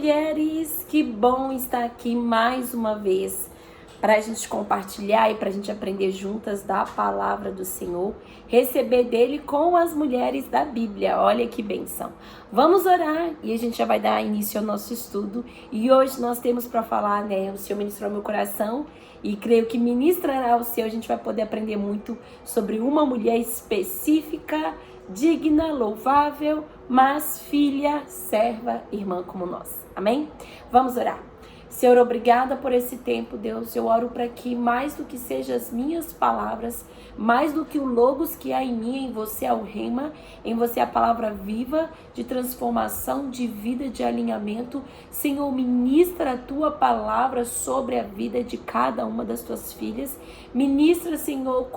mulheres! Que bom estar aqui mais uma vez para a gente compartilhar e para a gente aprender juntas da palavra do Senhor, receber dele com as mulheres da Bíblia. Olha que bênção! Vamos orar e a gente já vai dar início ao nosso estudo. E hoje nós temos para falar, o Senhor ministrou meu coração e creio que ministrará o seu. A gente vai poder aprender muito sobre uma mulher específica, digna, louvável, mas filha, serva, irmã como nós. Amém? Vamos orar. Senhor, obrigada por esse tempo, Deus. Eu oro para que mais do que sejam as minhas palavras, mais do que o logos que há em mim, em você é o rema, em você é a palavra viva de transformação, de vida, de alinhamento. Senhor, ministra a tua palavra sobre a vida de cada uma das tuas filhas. Ministra, Senhor,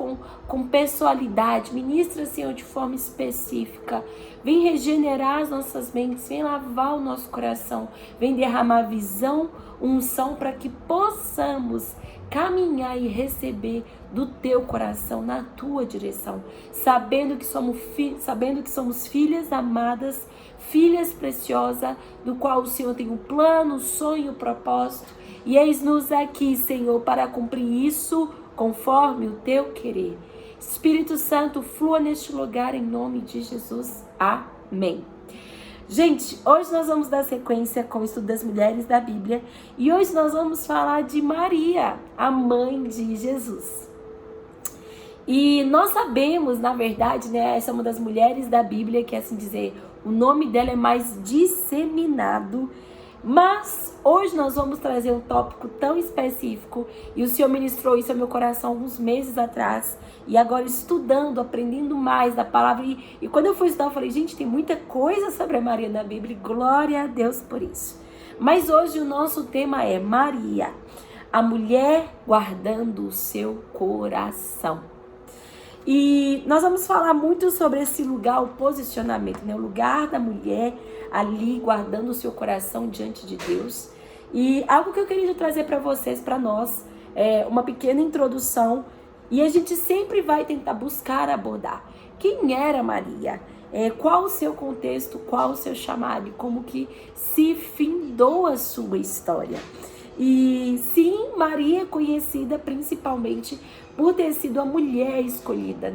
com pessoalidade. Ministra, Senhor, de forma específica. Vem regenerar as nossas mentes, vem lavar o nosso coração, vem derramar visão, unção para que possamos caminhar e receber do teu coração, na tua direção, sabendo que somos filhas amadas, filhas preciosas, do qual o Senhor tem um plano, um sonho, um propósito, e eis-nos aqui, Senhor, para cumprir isso conforme o teu querer. Espírito Santo, flua neste lugar em nome de Jesus. Amém. Gente, hoje nós vamos dar sequência com o estudo das mulheres da Bíblia e hoje nós vamos falar de Maria, a mãe de Jesus. E nós sabemos, na verdade, essa é uma das mulheres da Bíblia que, assim dizer, o nome dela é mais disseminado, mas hoje nós vamos trazer um tópico tão específico e o Senhor ministrou isso ao meu coração alguns meses atrás e agora estudando, aprendendo mais da palavra e quando eu fui estudar eu falei, gente, tem muita coisa sobre a Maria na Bíblia, glória a Deus por isso. Mas hoje o nosso tema é Maria, a mulher guardando o seu coração. E nós vamos falar muito sobre esse lugar, o posicionamento, o lugar da mulher ali guardando o seu coração diante de Deus. E algo que eu queria trazer para vocês, para nós, é uma pequena introdução. E a gente sempre vai tentar buscar abordar quem era Maria, qual o seu contexto, qual o seu chamado, como que se findou a sua história. E sim, Maria é conhecida principalmente por ter sido a mulher escolhida,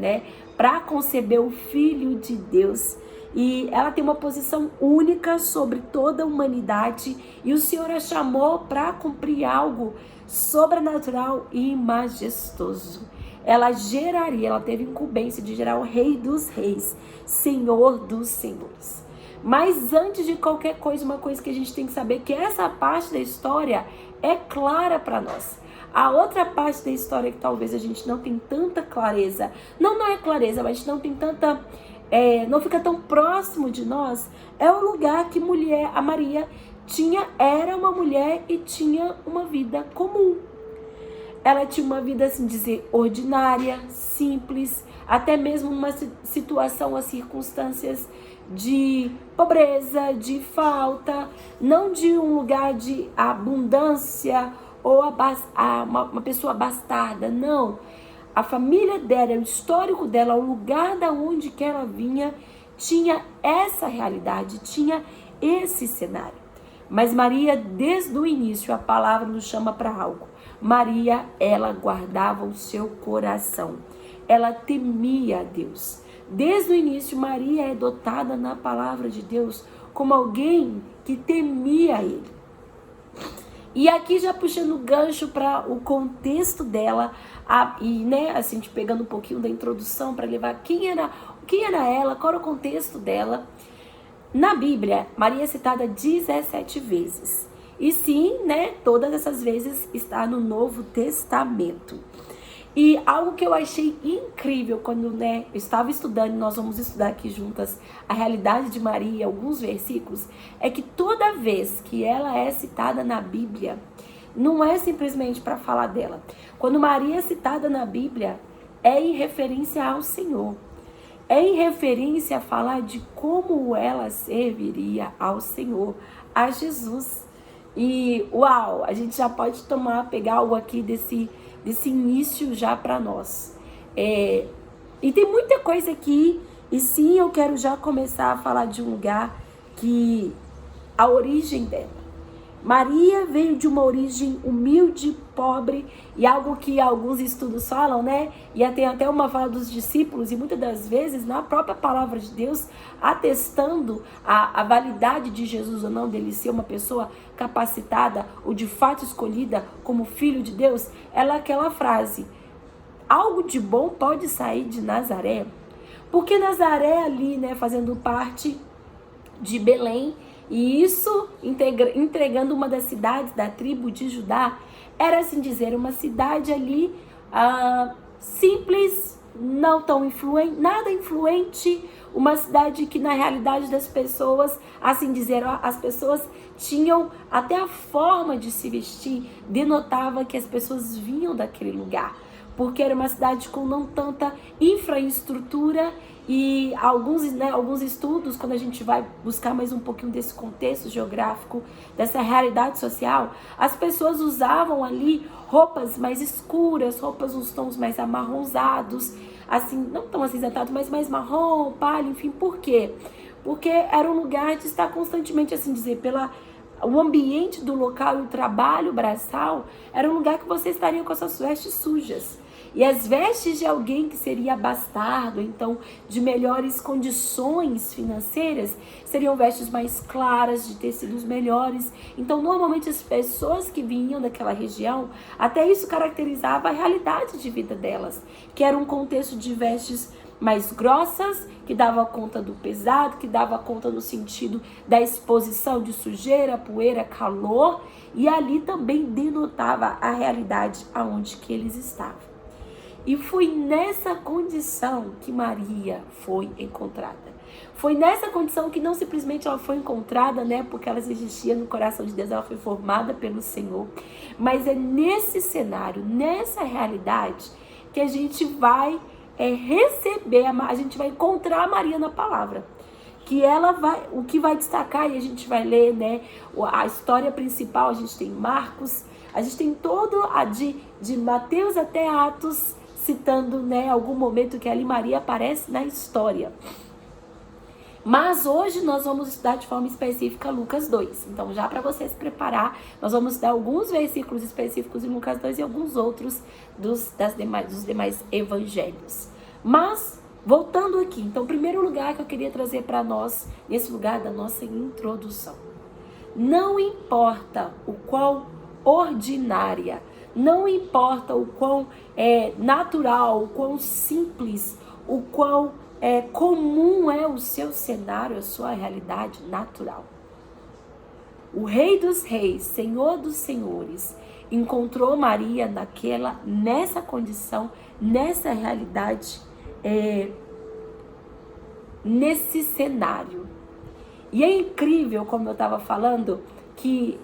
para conceber o Filho de Deus. E ela tem uma posição única sobre toda a humanidade e o Senhor a chamou para cumprir algo sobrenatural e majestoso. Ela teve incumbência de gerar o Rei dos Reis, Senhor dos Senhores. Mas antes de qualquer coisa, uma coisa que a gente tem que saber, que essa parte da história é clara para nós. A outra parte da história que talvez a gente não tem tanta clareza, não é clareza, mas a gente não tem tanta, não fica tão próximo de nós, é o lugar que a Maria era uma mulher e tinha uma vida comum. Ela tinha uma vida, assim dizer, ordinária, simples, até mesmo uma situação, as circunstâncias de pobreza, de falta, não de um lugar de abundância ou uma pessoa abastada, não. A família dela, o histórico dela, o lugar da onde que ela vinha, tinha essa realidade, tinha esse cenário. Mas Maria, desde o início, a palavra nos chama para algo. Maria, ela guardava o seu coração. Ela temia a Deus. Desde o início, Maria é dotada na palavra de Deus como alguém que temia Ele. E aqui já puxando o gancho para o contexto dela, assim, pegando um pouquinho da introdução para levar quem era ela, qual era o contexto dela. Na Bíblia, Maria é citada 17 vezes. E sim, todas essas vezes está no Novo Testamento. E algo que eu achei incrível quando eu estava estudando, e nós vamos estudar aqui juntas a realidade de Maria, alguns versículos, é que toda vez que ela é citada na Bíblia, não é simplesmente para falar dela. Quando Maria é citada na Bíblia, é em referência ao Senhor. É em referência a falar de como ela serviria ao Senhor, a Jesus. E uau, a gente já pode pegar algo aqui desse início já para nós. E tem muita coisa aqui, e sim, eu quero já começar a falar de um lugar que a origem dela. Maria veio de uma origem humilde, pobre, e algo que alguns estudos falam, né? E tem até uma fala dos discípulos, e muitas das vezes na própria palavra de Deus, atestando a validade de Jesus ou não, dele ser uma pessoa capacitada ou de fato escolhida como filho de Deus, aquela frase: algo de bom pode sair de Nazaré. Porque Nazaré ali, né, fazendo parte de Belém, e isso entregando uma das cidades da tribo de Judá, era assim dizer, uma cidade ali simples, não tão influente, nada influente, uma cidade que na realidade das pessoas, assim dizer, as pessoas tinham até a forma de se vestir, denotava que as pessoas vinham daquele lugar, porque era uma cidade com não tanta infraestrutura. E alguns estudos, quando a gente vai buscar mais um pouquinho desse contexto geográfico, dessa realidade social, as pessoas usavam ali roupas mais escuras, roupas nos tons mais amarronzados, assim, não tão acinzentados, mas mais marrom, palha, enfim. Por quê? Porque era um lugar de estar constantemente, assim dizer, o ambiente do local e o trabalho braçal, era um lugar que você estaria com as suas vestes sujas. E as vestes de alguém que seria bastardo, então de melhores condições financeiras, seriam vestes mais claras, de tecidos melhores. Então, normalmente as pessoas que vinham daquela região, até isso caracterizava a realidade de vida delas, que era um contexto de vestes mais grossas, que dava conta do pesado, que dava conta no sentido da exposição de sujeira, poeira, calor, e ali também denotava a realidade aonde que eles estavam. E foi nessa condição que Maria foi encontrada. Foi nessa condição que não simplesmente ela foi encontrada, né, porque ela existia no coração de Deus, ela foi formada pelo Senhor. Mas é nesse cenário, nessa realidade, que a gente vai receber, a gente vai encontrar Maria na palavra. Que o que vai destacar, e a gente vai ler, né, a história principal, a gente tem Marcos, a gente tem todo de Mateus até Atos, citando, né, algum momento que ali Maria aparece na história. Mas hoje nós vamos estudar de forma específica Lucas 2. Então, já para você se preparar, nós vamos estudar alguns versículos específicos em Lucas 2 e alguns outros dos demais evangelhos. Mas, voltando aqui, então, o primeiro lugar que eu queria trazer para nós, nesse lugar da nossa introdução. Não importa o quão ordinária, não importa o quão natural, o quão simples, o quão comum é o seu cenário, a sua realidade natural. O Rei dos Reis, Senhor dos Senhores, encontrou Maria nessa condição, nessa realidade, nesse cenário. E é incrível, como eu estava falando, que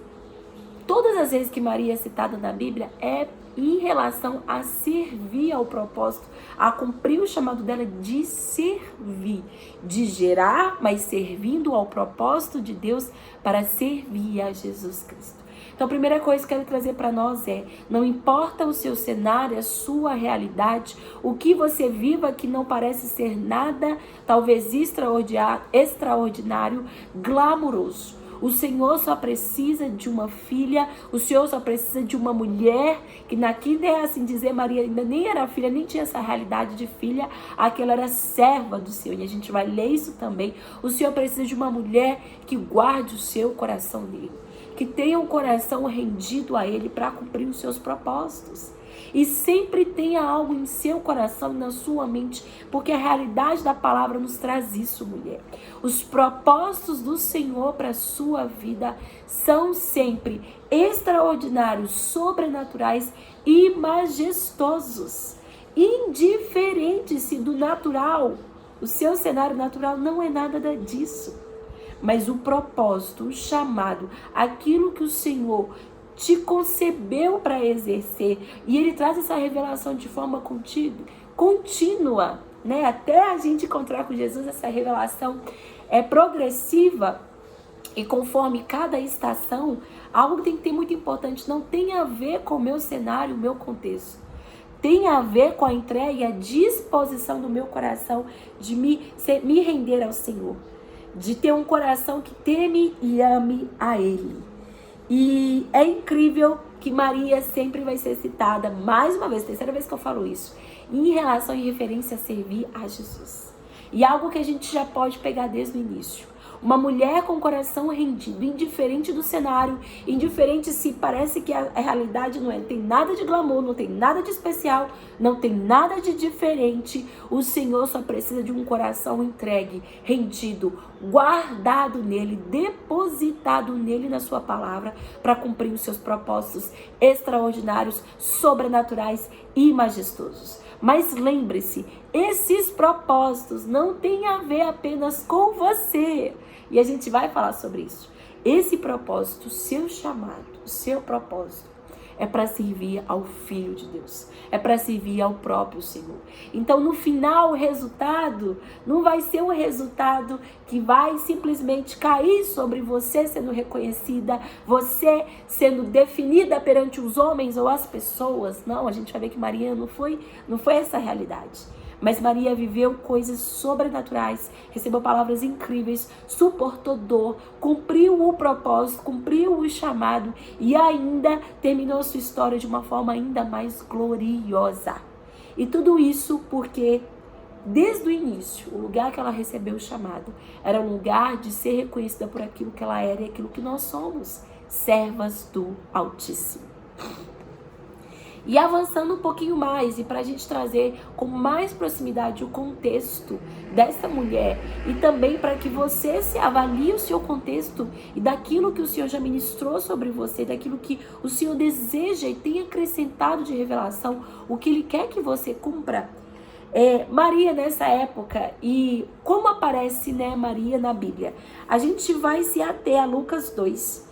todas as vezes que Maria é citada na Bíblia é em relação a servir ao propósito, a cumprir o chamado dela de servir, de gerar, mas servindo ao propósito de Deus para servir a Jesus Cristo. Então, a primeira coisa que eu quero trazer para nós não importa o seu cenário, a sua realidade, o que você viva que não parece ser nada, talvez extraordinário, glamouroso. O Senhor só precisa de uma filha, o Senhor só precisa de uma mulher, que naquilo é assim dizer, Maria ainda nem era filha, nem tinha essa realidade de filha, aquela era serva do Senhor, e a gente vai ler isso também. O Senhor precisa de uma mulher que guarde o seu coração nele, que tenha um coração rendido a ele para cumprir os seus propósitos. E sempre tenha algo em seu coração, na sua mente, porque a realidade da palavra nos traz isso, mulher. Os propósitos do Senhor para a sua vida são sempre extraordinários, sobrenaturais e majestosos. Indiferente-se do natural, o seu cenário natural não é nada disso. Mas o propósito, o chamado, aquilo que o Senhor te concebeu para exercer, e Ele traz essa revelação de forma contínua, né? Até a gente encontrar com Jesus, essa revelação é progressiva, e conforme cada estação, algo tem que ter muito importante, não tem a ver com o meu cenário, o meu contexto. Tem a ver com a entrega e a disposição do meu coração de me render ao Senhor, de ter um coração que teme e ame a Ele. E é incrível que Maria sempre vai ser citada, mais uma vez, terceira vez que eu falo isso, em relação e referência a servir a Jesus. E algo que a gente já pode pegar desde o início. Uma mulher com o coração rendido, indiferente do cenário, indiferente se parece que a realidade não tem nada de glamour, não tem nada de especial, não tem nada de diferente. O Senhor só precisa de um coração entregue, rendido, guardado nele, depositado nele na sua palavra, para cumprir os seus propósitos extraordinários, sobrenaturais e majestosos. Mas lembre-se, esses propósitos não têm a ver apenas com você. E a gente vai falar sobre isso. Esse propósito, o seu chamado, o seu propósito, é para servir ao Filho de Deus. É para servir ao próprio Senhor. Então, no final, o resultado não vai ser um resultado que vai simplesmente cair sobre você sendo reconhecida, você sendo definida perante os homens ou as pessoas. Não, a gente vai ver que Maria não foi essa a realidade. Mas Maria viveu coisas sobrenaturais, recebeu palavras incríveis, suportou dor, cumpriu o propósito, cumpriu o chamado e ainda terminou sua história de uma forma ainda mais gloriosa. E tudo isso porque, desde o início, o lugar que ela recebeu o chamado era um lugar de ser reconhecida por aquilo que ela era e aquilo que nós somos, servas do Altíssimo. E avançando um pouquinho mais, e para a gente trazer com mais proximidade o contexto dessa mulher, e também para que você se avalie o seu contexto e daquilo que o Senhor já ministrou sobre você, daquilo que o Senhor deseja e tem acrescentado de revelação, o que Ele quer que você cumpra. Maria nessa época, e como aparece, Maria na Bíblia? A gente vai se ater a Lucas 2.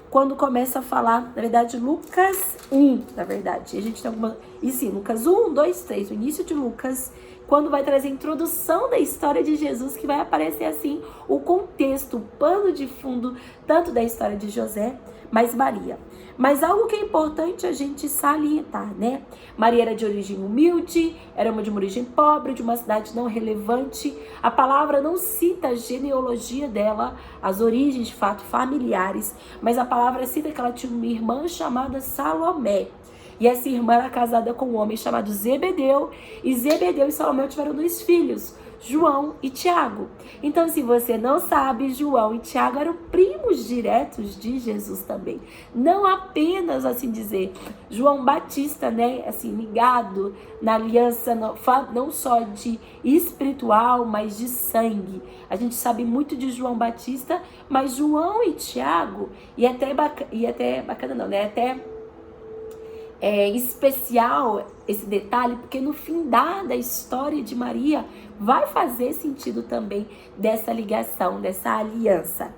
Quando começa a falar, na verdade, Lucas 1, na verdade. A gente tem alguma... E sim, Lucas 1, 2, 3, o início de Lucas, quando vai trazer a introdução da história de Jesus, que vai aparecer assim, o contexto, o pano de fundo, tanto da história de José, mas Maria. Mas algo que é importante a gente salientar, Maria era de origem humilde, era de uma origem pobre, de uma cidade não relevante. A palavra não cita a genealogia dela, as origens de fato familiares, mas a palavra cita que ela tinha uma irmã chamada Salomé. E essa irmã era casada com um homem chamado Zebedeu, e Zebedeu e Salomé tiveram 2 filhos, João e Tiago. Então, se você não sabe, João e Tiago eram primos diretos de Jesus também. Não apenas, assim dizer, João Batista, assim, ligado na aliança, não só de espiritual, mas de sangue. A gente sabe muito de João Batista, mas João e Tiago, e até bacana não, até especial esse detalhe, porque no fim da história de Maria vai fazer sentido também dessa ligação, dessa aliança.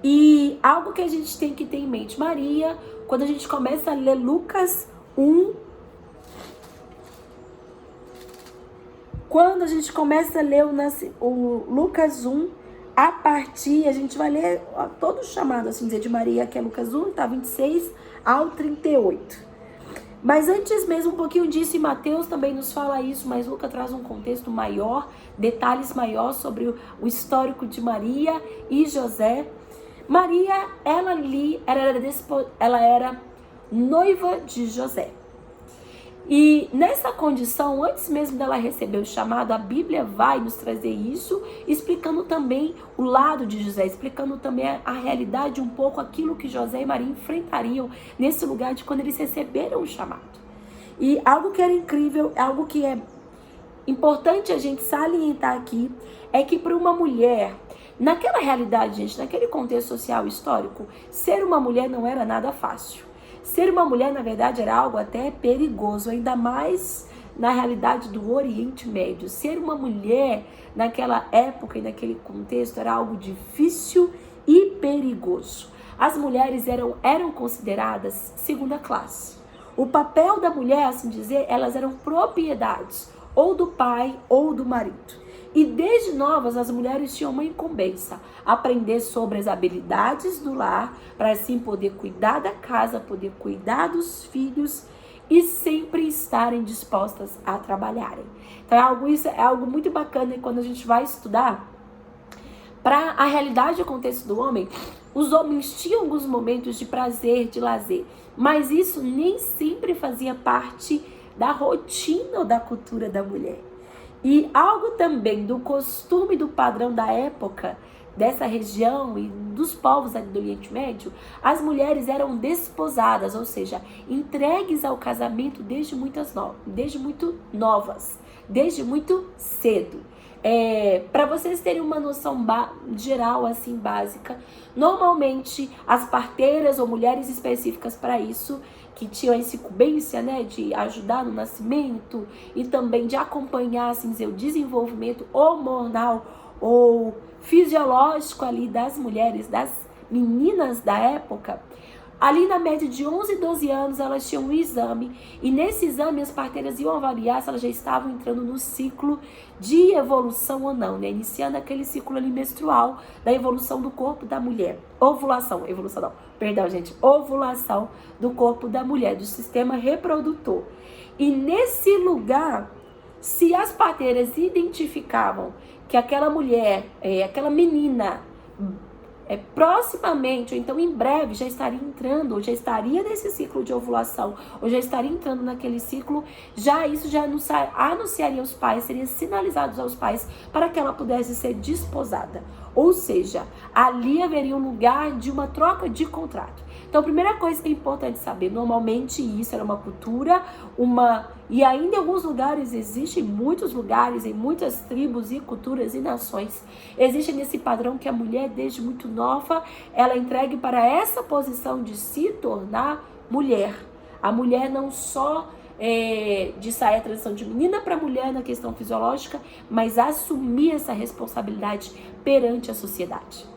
E algo que a gente tem que ter em mente, Maria, quando a gente começa a ler Lucas 1, quando a gente começa a ler o Lucas 1, a gente vai ler todo o chamado, assim dizer, de Maria, que é Lucas 1, tá 26 ao 38. Mas antes mesmo, um pouquinho disso, e Mateus também nos fala isso, mas Lucas traz um contexto maior, detalhes maiores sobre o histórico de Maria e José. Maria, ela era noiva de José. E nessa condição, antes mesmo dela receber o chamado, a Bíblia vai nos trazer isso, explicando também o lado de José, explicando também a realidade, um pouco aquilo que José e Maria enfrentariam nesse lugar de quando eles receberam o chamado. E algo que era incrível, algo que é importante a gente salientar aqui, é que para uma mulher, naquela realidade, gente, naquele contexto social histórico, ser uma mulher não era nada fácil. Ser uma mulher, na verdade, era algo até perigoso, ainda mais na realidade do Oriente Médio. Ser uma mulher naquela época e naquele contexto era algo difícil e perigoso. As mulheres eram consideradas segunda classe. O papel da mulher, assim dizer, elas eram propriedades ou do pai ou do marido. E desde novas, as mulheres tinham uma incumbência, aprender sobre as habilidades do lar, para assim poder cuidar da casa, poder cuidar dos filhos e sempre estarem dispostas a trabalharem. Então isso é algo muito bacana, e quando a gente vai estudar, Para a realidade e o contexto do homem, os homens tinham alguns momentos de prazer, de lazer, mas isso nem sempre fazia parte da rotina ou da cultura da mulher. E algo também do costume, do padrão da época, dessa região e dos povos do Oriente Médio, as mulheres eram desposadas, ou seja, entregues ao casamento desde muito novas, desde muito cedo. Para vocês terem uma noção geral, assim, básica, normalmente as parteiras ou mulheres específicas para isso, que tinham essa incumbência, né, de ajudar no nascimento e também de acompanhar, assim dizer, o desenvolvimento hormonal ou fisiológico ali das mulheres, das meninas da época, ali na média de 11 e 12 anos elas tinham um exame, e nesse exame as parteiras iam avaliar se elas já estavam entrando no ciclo de evolução ou não, né? Iniciando aquele ciclo ali menstrual da evolução do corpo da mulher. Ovulação do corpo da mulher, do sistema reprodutor. E nesse lugar, se as parteiras identificavam que aquela mulher, aquela menina, proximamente, ou então em breve, já estaria entrando, ou já estaria nesse ciclo de ovulação, ou já estaria entrando naquele ciclo, isso já anunciaria aos pais, seria sinalizado aos pais para que ela pudesse ser desposada. Ou seja, ali haveria um lugar de uma troca de contrato. Então, a primeira coisa que é importante saber, normalmente isso era uma cultura, e ainda em alguns lugares, em muitos lugares, em muitas tribos e culturas e nações, existe nesse padrão que a mulher, desde muito nova, ela é entregue para essa posição de se tornar mulher. A mulher não só de sair a transição de menina para mulher na questão fisiológica, mas assumir essa responsabilidade perante a sociedade.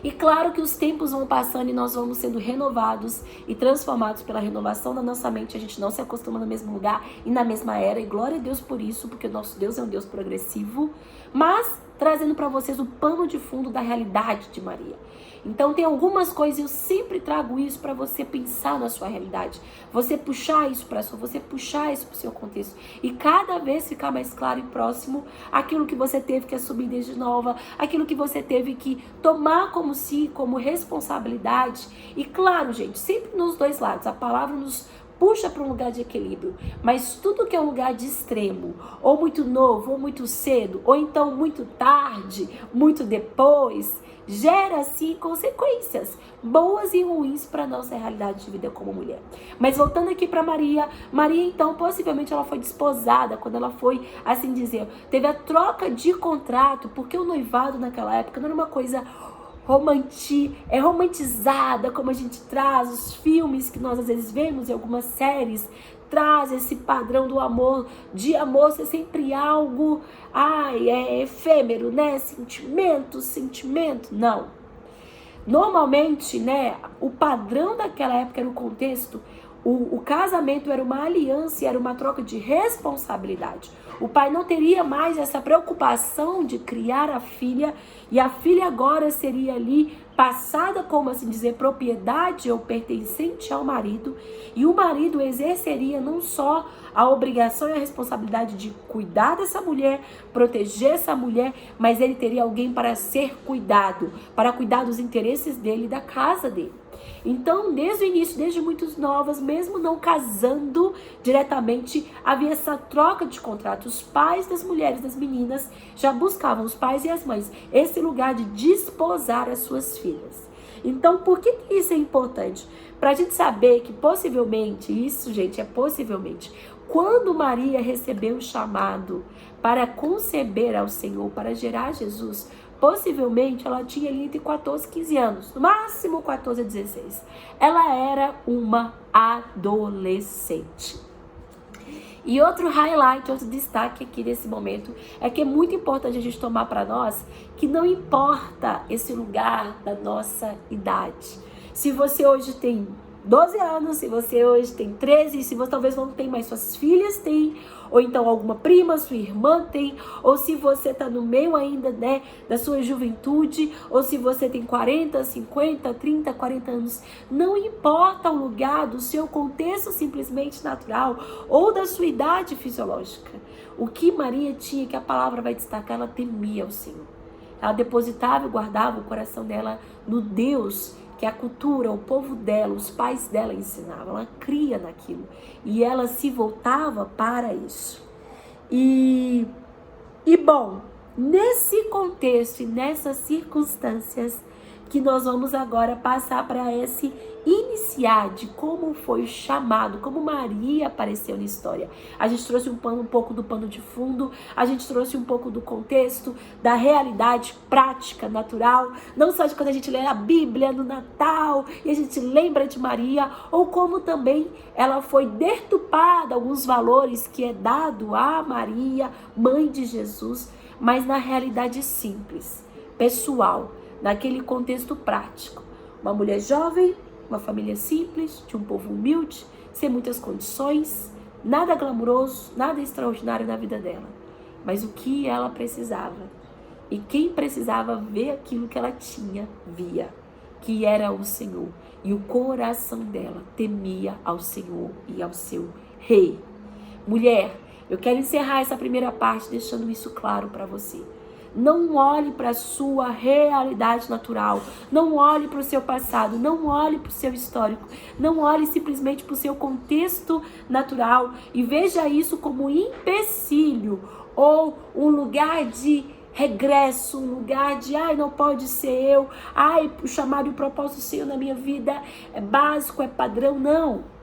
E claro que os tempos vão passando e nós vamos sendo renovados e transformados pela renovação da nossa mente. A gente não se acostuma no mesmo lugar e na mesma era. E glória a Deus por isso, porque o nosso Deus é um Deus progressivo. Mas trazendo para vocês o pano de fundo da realidade de Maria. Então tem algumas coisas, eu sempre trago isso para você pensar na sua realidade. Você puxar isso para você puxar isso para o seu contexto. E cada vez ficar mais claro e próximo aquilo que você teve que assumir desde nova, aquilo que você teve que tomar como responsabilidade. E claro, gente, sempre nos dois lados. A palavra nos puxa para um lugar de equilíbrio, mas tudo que é um lugar de extremo, ou muito novo, ou muito cedo, ou então muito tarde, muito depois, gera sim consequências boas e ruins para a nossa realidade de vida como mulher. Mas voltando aqui para Maria então possivelmente ela foi desposada, quando ela foi, assim dizer, teve a troca de contrato, porque o noivado naquela época não era uma coisa romantizada, como a gente traz os filmes que nós às vezes vemos em algumas séries, traz esse padrão do amor, de amor ser sempre algo, efêmero, né? Sentimento, não. Normalmente, né, o padrão daquela época era o contexto, o casamento era uma aliança e era uma troca de responsabilidade. O pai não teria mais essa preocupação de criar a filha, e a filha agora seria ali passada, como assim dizer, propriedade ou pertencente ao marido, e o marido exerceria não só a obrigação e a responsabilidade de cuidar dessa mulher, proteger essa mulher, mas ele teria alguém para ser cuidado, para cuidar dos interesses dele e da casa dele. Então, desde o início, desde muito novas, mesmo não casando diretamente, havia essa troca de contrato. Os pais das mulheres, das meninas, já buscavam, os pais e as mães, esse lugar de desposar as suas filhas. Então, por que isso é importante? Para a gente saber que possivelmente, isso, gente, é possivelmente, quando Maria recebeu o chamado para conceber ao Senhor, para gerar Jesus, possivelmente ela tinha ali entre 14 e 15 anos, no máximo 14 a 16. Ela era uma adolescente. E outro highlight, outro destaque aqui nesse momento, é que é muito importante a gente tomar para nós que não importa esse lugar da nossa idade. Se você hoje tem 12 anos, se você hoje tem 13, se você talvez não tem mais, suas filhas têm, ou então alguma prima, sua irmã tem, ou se você está no meio ainda, né, da sua juventude, ou se você tem 40, 50, 30, 40 anos, não importa o lugar do seu contexto simplesmente natural, ou da sua idade fisiológica. O que Maria tinha, que a palavra vai destacar, ela temia o Senhor. Ela depositava e guardava o coração dela no Deus que a cultura, o povo dela, os pais dela ensinavam. Ela cria naquilo. E ela se voltava para isso. E bom, nesse contexto e nessas circunstâncias que nós vamos agora passar para esse iniciar de como foi chamado, como Maria apareceu na história. A gente trouxe um pouco do pano de fundo, a gente trouxe um pouco do contexto, da realidade prática, natural, não só de quando a gente lê a Bíblia no Natal e a gente lembra de Maria, ou como também ela foi deturpada, alguns valores que é dado a Maria, mãe de Jesus, mas na realidade simples, pessoal, naquele contexto prático. Uma mulher jovem, uma família simples, de um povo humilde, sem muitas condições, nada glamuroso, nada extraordinário na vida dela. Mas o que ela precisava, e quem precisava ver aquilo que ela tinha, via, que era o Senhor. E o coração dela temia ao Senhor e ao seu rei. Mulher, eu quero encerrar essa primeira parte deixando isso claro para você. Não olhe para a sua realidade natural, não olhe para o seu passado, não olhe para o seu histórico, não olhe simplesmente para o seu contexto natural e veja isso como um empecilho ou um lugar de regresso, um lugar de, não pode ser eu, o chamado e o propósito do Senhor na minha vida é básico, é padrão, não.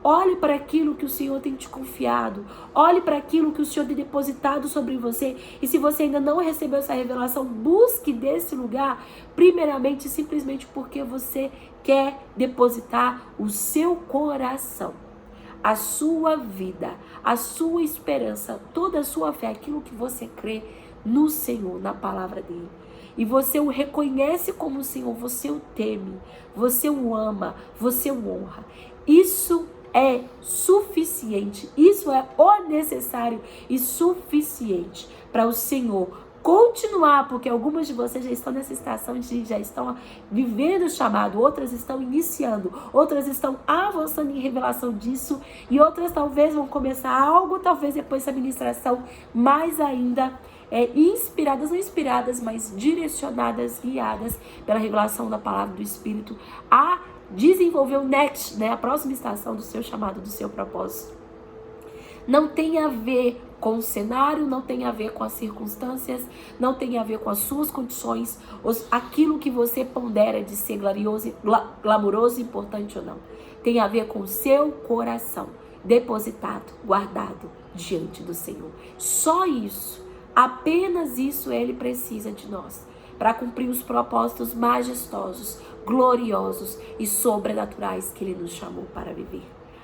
Olhe para aquilo que o Senhor tem te confiado. Olhe para aquilo que o Senhor tem depositado sobre você. E se você ainda não recebeu essa revelação, busque desse lugar, primeiramente, simplesmente porque você quer depositar o seu coração, a sua vida, a sua esperança, toda a sua fé, aquilo que você crê no Senhor, na palavra dele. E você o reconhece como o Senhor, você o teme, você o ama, você o honra. Isso é suficiente, isso é o necessário e suficiente para o Senhor continuar, porque algumas de vocês já estão nessa estação já estão vivendo o chamado, outras estão iniciando, outras estão avançando em revelação disso e outras talvez vão começar algo, talvez depois dessa ministração, mais ainda inspiradas, não inspiradas, mas direcionadas, guiadas pela revelação da palavra do Espírito a desenvolver o next, a próxima estação do seu chamado, do seu propósito. Não tem a ver com o cenário, não tem a ver com as circunstâncias, não tem a ver com as suas condições, aquilo que você pondera de ser glamouroso, importante ou não. Tem a ver com o seu coração, depositado, guardado diante do Senhor. Só isso, apenas isso ele precisa de nós, para cumprir os propósitos majestosos, gloriosos e sobrenaturais que ele nos chamou para viver.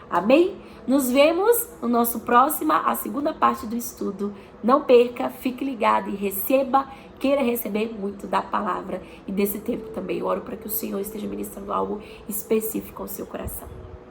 Amém? Nos vemos no nosso próximo, a segunda parte do estudo. Não perca, fique ligado e receba, queira receber muito da palavra e desse tempo também. Eu oro para que o Senhor esteja ministrando algo específico ao seu coração.